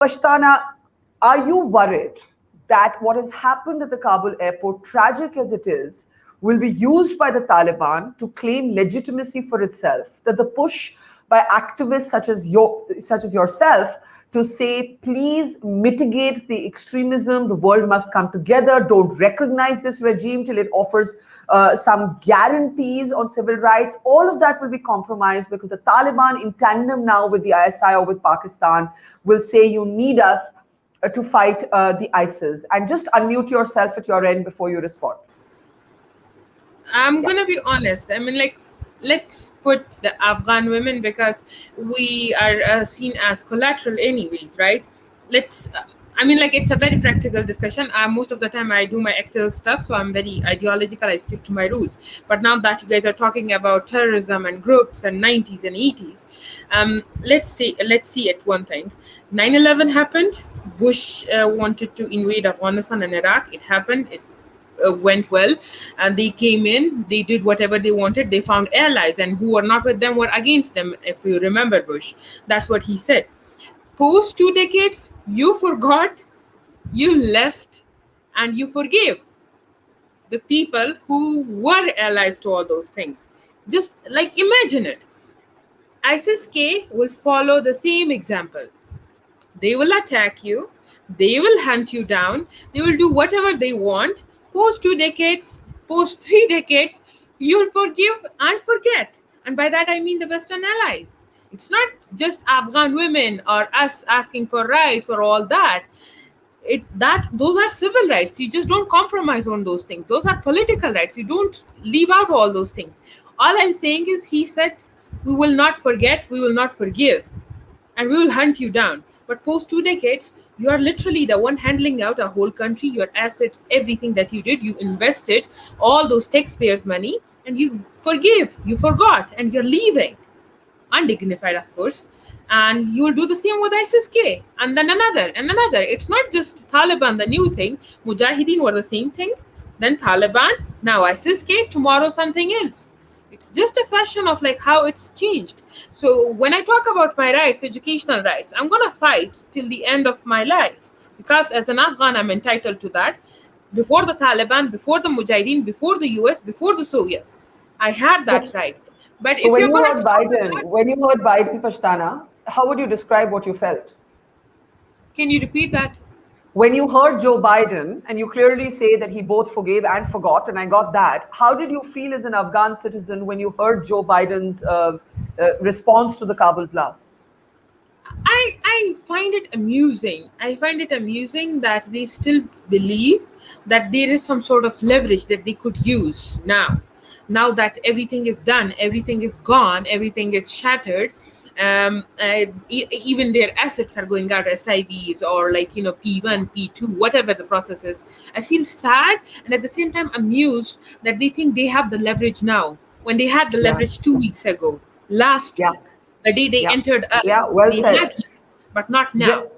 Pashtana, are you worried that what has happened at the Kabul airport, tragic as it is, will be used by the Taliban to claim legitimacy for itself? That the push by activists such as yourself to say, please mitigate the extremism, the world must come together, don't recognize this regime till it offers some guarantees on civil rights, all of that will be compromised because the Taliban, in tandem now with the ISI or with Pakistan, will say you need us to fight the ISIS. And just unmute yourself at your end before you respond. I'm gonna be honest. I mean, like, let's put the Afghan women, because we are seen as collateral anyways, right? I mean, like, it's a very practical discussion. Most of the time I do my actor stuff, so I'm very ideological. I stick to my rules. But now that you guys are talking about terrorism and groups and 90s and 80s, let's see at one thing. 9/11 happened. Bush wanted to invade Afghanistan and Iraq. It happened. It went well, and they came in, they did whatever they wanted, they found allies, and who were not with them were against them. If you remember Bush, that's what he said. Post 2 decades, you forgot, you left, and you forgave the people who were allies to all those things. Just like, imagine it. ISIS-K will follow the same example. They will attack you, they will hunt you down, they will do whatever they want. Post 2 decades, post 3 decades, you'll forgive and forget. And by that, I mean the Western allies. It's not just Afghan women or us asking for rights or all that. Those are civil rights. You just don't compromise on those things. Those are political rights. You don't leave out all those things. All I'm saying is, he said, we will not forget, we will not forgive, and we will hunt you down. But post 2 decades, you are literally the one handling out a whole country, your assets, everything that you did, you invested, all those taxpayers' money, and you forgive, you forgot, and you're leaving. Undignified, of course. And you will do the same with ISIS-K, and then another, and another. It's not just Taliban, the new thing. Mujahideen were the same thing. Then Taliban, now ISIS-K, tomorrow something else. It's just a fashion of like how it's changed. So when I talk about my rights, educational rights, I'm going to fight till the end of my life, because as an Afghan, I'm entitled to that. Before the Taliban, before the Mujahideen, before the US, before the Soviets, I had that right. But so when you heard Biden, Pashtana, how would you describe what you felt? Can you repeat that? When you heard Joe Biden, and you clearly say that he both forgave and forgot, and I got that, how did you feel as an Afghan citizen when you heard Joe Biden's response to the Kabul blasts? I find it amusing. I find it amusing that they still believe that there is some sort of leverage that they could use now. Now that everything is done, everything is gone, everything is shattered, even their assets are going out, SIVs or like, P1, P2, whatever the process is. I feel sad and at the same time amused that they think they have the leverage now, when they had the leverage 2 weeks ago, last week, the day they entered. Well said. But not now.